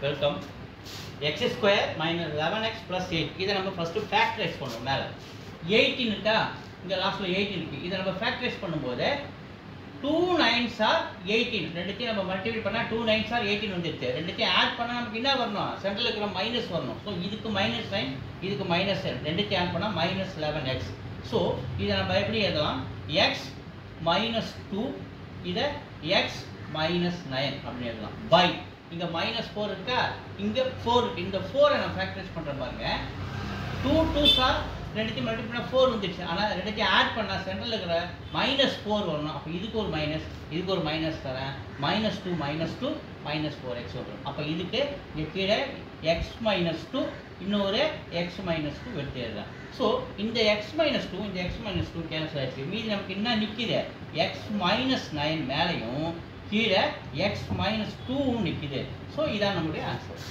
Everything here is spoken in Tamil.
Welcome. x square minus 11x plus 8 இதை நம்ம ஃபஸ்ட்டு ஃபேக்டரைஸ் பண்ணுவோம். மேலே 18 இருக்கா, இங்கே லாஸ்ட்டில் 18 இருக்குது. இதை நம்ம ஃபேக்டரைஸ் பண்ணும்போது 2 9s are 18 ரெண்டுத்தையும் நம்ம மல்டிபிள் பண்ணால் 2 9s are 18 வந்துடுச்சு. ரெண்டுத்தையும் ஆட் பண்ணால் நமக்கு என்ன வரணும், சென்டரில் இருக்கிற மைனஸ் வரணும். ஸோ இதுக்கு மைனஸ் சைன், இதுக்கு மைனஸ் சைன், ரெண்டுத்தையும் ஆட் பண்ணால் மைனஸ் 11x. ஸோ இதை நம்ம எப்படி எழுதலாம், எக்ஸ் மைனஸ் 2 இதை எக்ஸ் மைனஸ் 9 அப்படின்னு எழுதலாம். பை இங்கே மைனஸ் 4 இருக்கா, இங்கே 4 இருக்குது. இந்த 4 நான் ஃபேக்டரைஸ் பண்ணுறேன் பாருங்க. 2 2s are ரெண்டுத்தையும் மல்டிபிள் பண்ணால் 4 வந்துடுச்சு. ஆனால் ரெண்டுத்தையும் ஆட் பண்ணால் சென்டரில் இருக்கிற மைனஸ் 4 வரணும். அப்போ இதுக்கு ஒரு மைனஸ், இதுக்கு ஒரு மைனஸ் தரேன். மைனஸ் 2 மைனஸ் 4x வரும். அப்போ இதுக்கு இங்கே கீழே எக்ஸ் மைனஸ் 2 இன்னொரு எக்ஸ் மைனஸ் 2 எடுத்து எழுதலாம். ஸோ இந்த எக்ஸ் மைனஸ் 2 இந்த எக்ஸ் மைனஸ் 2 கேன்சல் ஆகிடுச்சு. மீதி நமக்கு என்ன நிற்கிது, எக்ஸ் மைனஸ் 9 மேலேயும் கீழே எக்ஸ் மைனஸ் 2 நிற்கிது. ஸோ இதான் நம்முடைய ஆன்சர்.